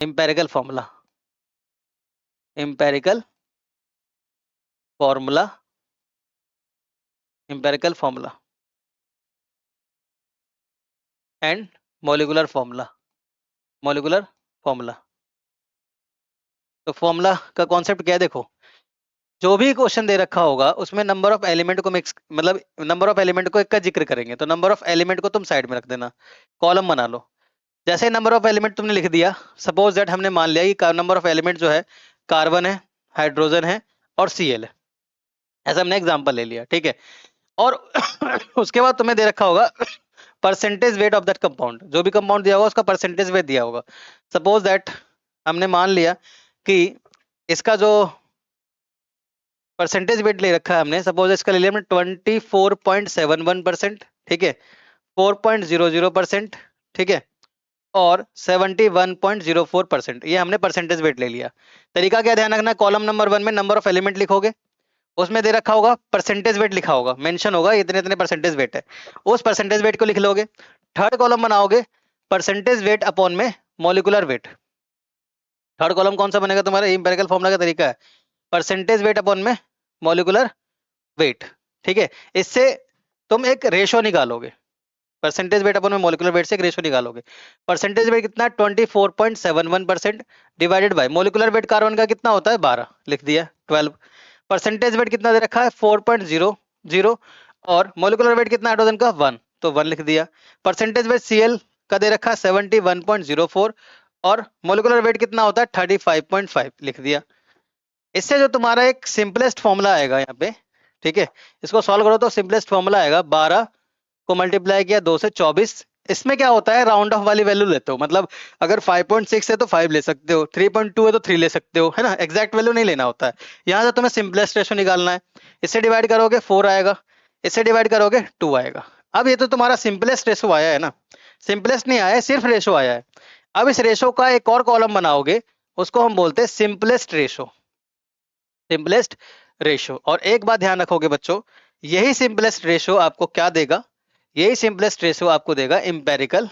Empirical formula, empirical formula, empirical formula and molecular formula, molecular formula. तो formula का concept क्या है, देखो जो भी क्वेश्चन दे रखा होगा उसमें नंबर ऑफ एलिमेंट को मिक्स, मतलब नंबर ऑफ एलिमेंट को एक का जिक्र करेंगे, तो नंबर ऑफ एलिमेंट को तुम साइड में रख देना, कॉलम बना लो। जैसे नंबर ऑफ एलिमेंट तुमने लिख दिया, सपोज दैट हमने मान लिया कि नंबर ऑफ एलिमेंट जो है कार्बन है, हाइड्रोजन है और Cl है, ऐसा हमने एग्जांपल ले लिया, ठीक है। और उसके बाद तुम्हें दे रखा होगा percentage weight of that compound, जो भी कंपाउंड दिया होगा उसका परसेंटेज वेट दिया होगा। सपोज दैट हमने मान लिया कि इसका जो परसेंटेज वेट ले रखा है हमने, सपोज इसका ले लिया हमने 24.71%, ठीक है, 4.00%, ठीक है, और 71.04%, ये हमने परसेंटेज वेट ले लिया। तरीका क्या ध्यान रखना, कॉलम नंबर 1 में नंबर ऑफ एलिमेंट लिखोगे, उसमें दे रखा होगा परसेंटेज वेट लिखा होगा, मेंशन होगा इतने इतने परसेंटेज वेट है, उस परसेंटेज वेट को लिख लोगे। थर्ड कॉलम बनाओगे परसेंटेज वेट अपॉन में मॉलिक्यूलर वेट। थर्ड कॉलम कौन सा बनेगा तुम्हारा, एम्पिरिकल फॉर्मूला का तरीका है परसेंटेज वेट अपॉन में मॉलिक्यूलर वेट, ठीक है। इससे तुम एक रेशो निकालोगे, परसेंटेज वेट अपन में मॉलिक्यूलर वेट से एक रेशो निकालोगे। परसेंटेज वेट कितना है 24.71% divided by molecular weight carbon का कितना होता है 12, लिख दिया 12। परसेंटेज वेट कितना दे रखा है 4.00 और मॉलिक्यूलर वेट कितना हाइड्रोजन का 1, तो 1 लिख दिया। परसेंटेज वेट Cl का दे रखा है 71.04 और मॉलिक्यूलर वेट कितना होता है 35.5, लिख दिया। इससे जो तुम्हारा एक सिंपलेस्ट फॉर्मूला आएगा यहाँ पे, ठीक है, इसको सॉल्व करो तो सिंपलेस्ट फॉर्मूला आएगा 12 को मल्टीप्लाई किया 2 से 24। इसमें क्या होता है राउंड ऑफ वाली वैल्यू लेते हो, मतलब अगर 5.6 है तो 5 ले सकते हो, 3.2 है तो 3 ले सकते हो, है ना, एग्जैक्ट वैल्यू नहीं लेना होता है। यहाँ से तुम्हें सिंपलेस्ट रेशो निकालना है, इससे डिवाइड करोगे 4 आएगा, इससे डिवाइड करोगे 2 आएगा। अब ये तो तुम्हारा सिंपलेस्ट रेशो आया है ना, सिंपलेस्ट नहीं आया है, सिर्फ रेशो आया है। अब इस रेशो का एक और कॉलम बनाओगे, उसको हम बोलते हैं सिंपलेस्ट रेशो, सिंपलेस्ट रेशो। और एक बात ध्यान रखोगे बच्चों, यही सिंपलेस्ट रेशो आपको क्या देगा, यही सिंपलेस्ट रेशो आपको देगा एम्पेरिकल,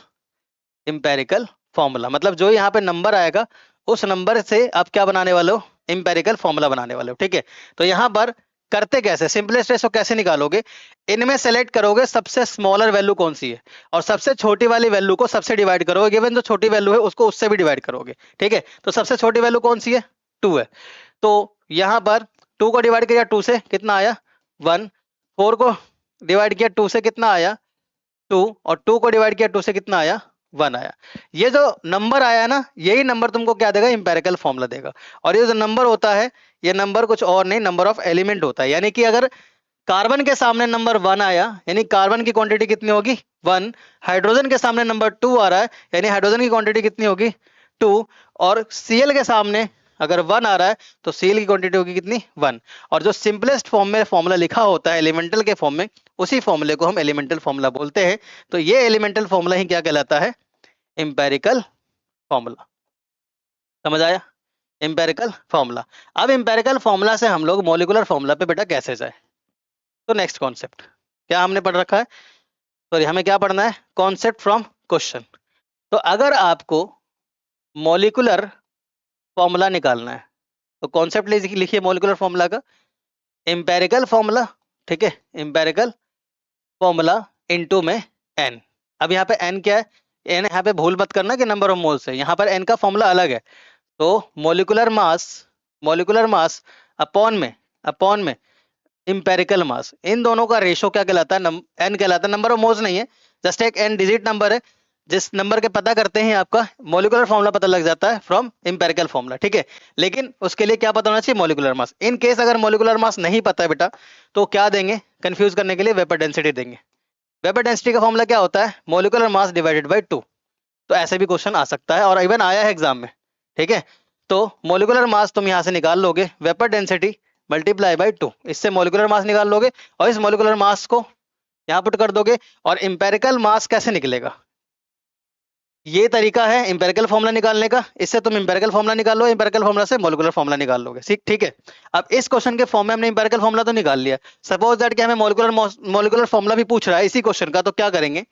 एम्पेरिकल फॉर्मूला। मतलब जो यहाँ पे नंबर आएगा उस नंबर से आप क्या बनाने वाले हो, एम्पेरिकल फॉर्मूला बनाने वाले हो, ठीक है। तो यहाँ पर करते कैसे, सिंपलेस्ट रेशो कैसे निकालोगे, इनमें सेलेक्ट करोगे सबसे स्मॉलर वैल्यू कौन सी है और सबसे छोटी वाली वैल्यू को सबसे डिवाइड करोगे, गिवन जो छोटी वैल्यू है उसको उससे भी डिवाइड करोगे, ठीक है। तो सबसे छोटी वैल्यू कौन सी है 2 है, तो यहाँ पर 2 को डिवाइड किया 2 से कितना आया 1, 4 को डिवाइड किया 2 से कितना आया 2 और 2 को डिवाइड किया 2 से कितना आया 1 आया। ये जो नंबर आया ना, यही नंबर तुमको क्या देगा, एम्पेरिकल फॉर्मूला देगा। और ये जो नंबर होता है, ये नंबर कुछ और नहीं, नंबर ऑफ एलिमेंट होता है। यानी कि अगर कार्बन के सामने नंबर 1 आया यानी कार्बन की क्वांटिटी कितनी होगी 1, हाइड्रोजन के सामने नंबर 2 आ रहा है यानी हाइड्रोजन की क्वांटिटी कितनी होगी 2, और Cl के सामने अगर 1 आ रहा है तो Cl की क्वांटिटी होगी कितनी 1। और जो सिंपलेस्ट फॉर्म में फॉर्मूला लिखा होता है एलिमेंटल के फॉर्म में, उसी फॉर्मूले को हम एलिमेंटल फॉर्मूला बोलते हैं। तो ये एलिमेंटल फॉर्मूला ही क्या कहलाता है, एम्पेरिकल फॉर्मूला। समझ आया, एम्पेरिकल फॉर्मूला। अब एम्पेरिकल फॉर्मूला से हम लोग मॉलिक्यूलर फॉर्मूला पे बेटा कैसे जाए, तो नेक्स्ट कॉन्सेप्ट क्या हमने पढ़ रखा है, सॉरी हमें क्या पढ़ना है, कॉन्सेप्ट फ्रॉम क्वेश्चन। तो अगर आपको मॉलिक्यूलर फॉर्मूला निकालना है तो कॉन्सेप्ट लिखिए मॉलिक्यूलर फॉर्मूला का, एम्पेरिकल फॉर्मूला, ठीक है, एम्पेरिकल फॉर्मूला इनटू में n। अब यहाँ पे n क्या है, n यहाँ पे भूल मत करना कि नंबर ऑफ मोल्स है, यहाँ पर n का फॉर्मूला अलग है। तो मोलिकुलर मास अपॉन में इंपेरिकल मास, इन दोनों का रेशो क्या कहलाता है, n कहलाता है, नंबर ऑफ मोल्स नहीं है, जस्ट एक n डिजिट नंबर है। जिस नंबर के पता करते हैं आपका मोलिकुलर फॉर्मूला पता लग जाता है फ्रॉम इंपेरिकल फॉर्मूला, ठीक है। लेकिन उसके लिए क्या पता होना चाहिए, मोलिकुलर मास। इन केस अगर मोलिकुलर मास नहीं पता है बेटा तो क्या देंगे, कंफ्यूज करने के लिए वेपर डेंसिटी देंगे। वेपर डेंसिटी का फॉर्मूला क्या होता है, मोलिकुलर मास डिवाइडेड बाई 2। तो ऐसे भी क्वेश्चन आ सकता है और इवन आया है एग्जाम में, ठीक है। तो मोलिकुलर मास तुम यहाँ से निकाल लोगे, वेपर डेंसिटी मल्टीप्लाई बाई 2, इससे मोलिकुलर मास निकाल लोगे और इस मोलिकुलर मास को यहाँ पुट कर दोगे। और इंपेरिकल मास कैसे निकलेगा, ये तरीका है इंपेरिकल फॉर्मूला निकालने का, इससे तुम इंपेरिकल फॉर्मूला निकाल लो, इंपेरिकल फॉर्मूला से मोलिकुलर फॉर्मूला निकाल लोगे, ठीक है। अब इस क्वेश्चन के फॉर्म में हमने इंपेरिकल फॉर्मूला तो निकाल लिया, सपोज दैट कि हमें मोलिकुलर फॉर्मूला भी पूछ रहा है इसी क्वेश्चन का, तो क्या करेंगे,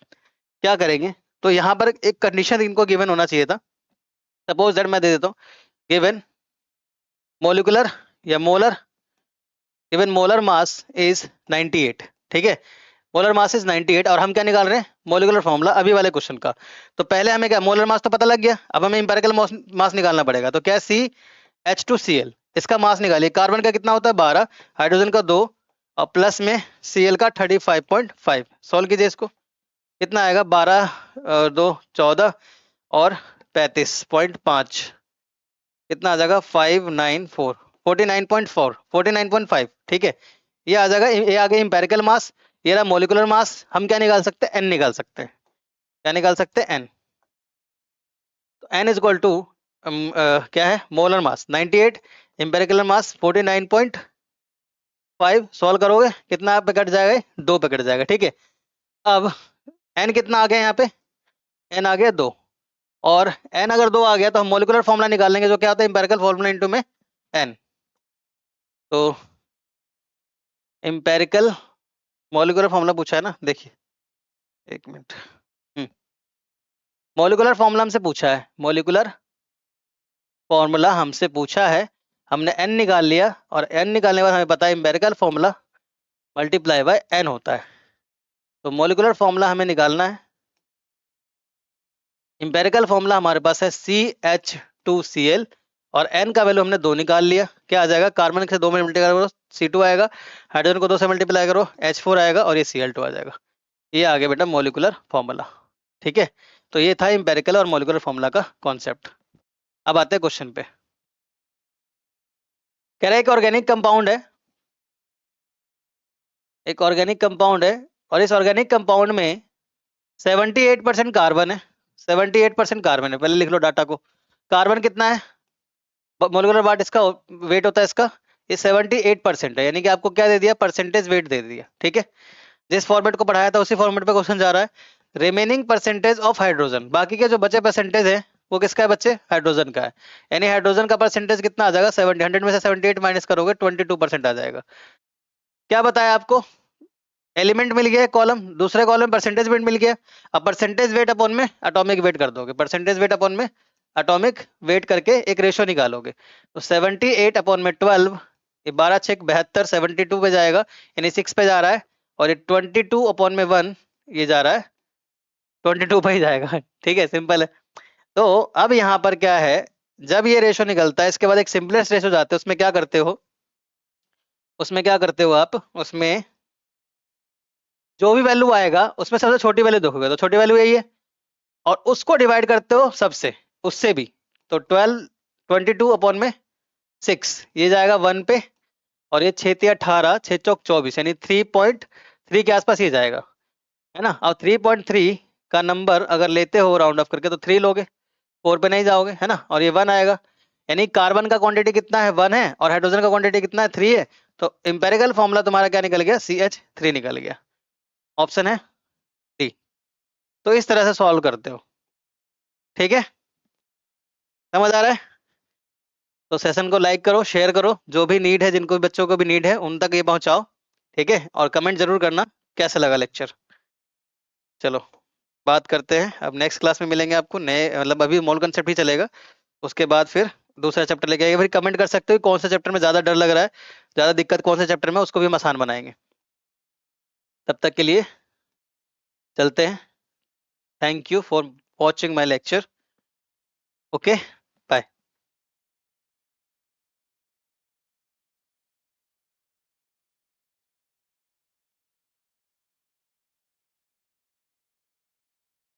तो यहाँ पर एक कंडीशन इनको गिवन होना चाहिए था सपोज दैट मैं दे देता हूँ गिवन मोलिकुलर या molar, given molar mass is 98, ठीक है, मोलर मास इज 98 और हम क्या निकाल रहे हैं, मोलिकुलर फॉर्मूला अभी वाले क्वेश्चन का। तो पहले हमें क्या, मोलर मास तो पता लग गया, अब हमें इंपेरिकल मास निकालना पड़ेगा। तो क्या, CH2Cl, इसका मास निकालिए। कार्बन का कितना होता है 12, हाइड्रोजन का 2 और प्लस में Cl का 35.5। सॉल्व कीजिए इसको, कितना आएगा 12 2 14 और 35.5, कितना आ जाएगा 594 49.4 49.5, ठीक है। ये आ जाएगा, ये आ गया इंपेरिकल मास, ये रहा मोलिकुलर मास। हम क्या निकाल सकते हैं, n निकाल सकते हैं। क्या निकाल सकते हैं, n। तो n इज इक्वल टू क्या है, मोलर मास 98, इंपेरिकल मास 49.5। सॉल्व करोगे कितना पे कट जाएगा, 2 पे कट जाएगा, ठीक है। अब n कितना आ गया यहाँ पे, n आ गया 2, और n अगर 2 आ गया तो हम मोलिकुलर फॉर्मूला निकाल लेंगे, जो क्या होता है इंपेरिकल फॉर्मूला इनटू में n। तो इंपेरिकल मोलिकुलर फॉर्मूला पूछा है ना, देखिए एक मिनट। मोलिकुलर फॉर्मूला हमसे पूछा है, मोलिकुलर फॉर्मूला हमसे पूछा है, हमने n निकाल लिया, और n निकालने के बाद हमें पता है empirical formula multiply by n होता है। तो मोलिकुलर फॉर्मूला हमें निकालना है, इंपेरिकल फॉर्मूला हमारे पास है CH2Cl, और n का वैल्यू हमने 2 निकाल लिया। क्या आ जाएगा, कार्बन से 2 में मल्टीप्लाई करो C2 आएगा, हाइड्रोजन को 2 से मल्टीप्लाई करो H4 आएगा, और ये Cl2 आ जाएगा। ये आ गया बेटा मोलिकुलर फॉर्मूला, ठीक है। तो ये था इंपेरिकल और मोलिकुलर फॉर्मूला का कॉन्सेप्ट। अब आते हैं क्वेश्चन पे। कह रहा है एक ऑर्गेनिक कंपाउंड है, एक ऑर्गेनिक कंपाउंड है, और इस ऑर्गेनिक कंपाउंड में 78% कार्बन है, 78% कार्बन है। पहले लिख लो डाटा को, कार्बन कितना है, मोलिकुलर वाट इसका वेट होता है इसका, ये 78% है, यानी कि आपको क्या दे दिया, परसेंटेज वेट दे दिया, ठीक है। जिस फॉर्मेट को पढ़ाया था उसी फॉर्मेट पे क्वेश्चन जा रहा है। रिमेनिंग परसेंटेज ऑफ हाइड्रोजन, बाकी के जो बचे परसेंटेज है वो किसका है बच्चे, हाइड्रोजन का है। यानी हाइड्रोजन का परसेंटेज कितना आ जाएगा, 70, 100 में से 78 माइनस करोगे 22% आ जाएगा। क्या बताया आपको, एलिमेंट मिल गया कॉलम, दूसरे कॉलम परसेंटेज वेट मिल गया। अब परसेंटेज वेट अपॉन में एटॉमिक वेट कर दोगे, परसेंटेज वेट अपॉन में एटॉमिक वेट करके एक रेशो निकालोगे। तो 78 अपॉन में 12, ये 12 6 72, 72 पे जाएगा, यानी 6 पे जा रहा है। और ये 22 अपॉन में 1, ये जा रहा है 22 पे ही जाएगा, ठीक है, सिंपल है। तो अब यहाँ पर क्या है, जब ये रेशो निकलता है इसके बाद एक सिंपलेस्ट रेशो जाते हैं, उसमें क्या करते हो, उसमें क्या करते हो आप, उसमें जो भी वैल्यू आएगा उसमें सबसे छोटी वैल्यू देखोगे, तो छोटी वैल्यू यही है, और उसको डिवाइड करते हो सबसे, उससे भी। तो 12 22 अपॉन में 6, ये जाएगा 1 पे, और ये 6 3 18, 6 चौक 24, यानी 3.3 के आसपास ये जाएगा, है ना। और 3.3 का नंबर अगर लेते हो राउंड ऑफ करके तो 3 लोगे, 4 पे नहीं जाओगे, है ना। और ये 1 आएगा, यानी कार्बन का क्वांटिटी कितना है 1 है, और हाइड्रोजन का क्वांटिटी कितना है 3 है। तो इंपेरिकल फॉर्मूला तुम्हारा क्या निकल गया, CH3 निकल गया। ऑप्शन है डी। तो इस तरह से सॉल्व करते हो, ठीक है, समझ आ रहा है। तो सेशन को लाइक करो, शेयर करो, जो भी नीड है, जिनको भी बच्चों को भी नीड है उन तक ये पहुंचाओ, ठीक है। और कमेंट जरूर करना कैसा लगा लेक्चर। चलो बात करते हैं, अब नेक्स्ट क्लास में मिलेंगे आपको नए, मतलब अभी मोल कंसेप्ट ही चलेगा, उसके बाद फिर दूसरा चैप्टर लेके आएंगे। फिर कमेंट कर सकते हो कौन सा चैप्टर में ज्यादा डर लग रहा है, ज्यादा दिक्कत कौन से चैप्टर में, उसको भी हम आसान बनाएंगे। तब तक के लिए चलते हैं। Thank you for watching my lecture, okay.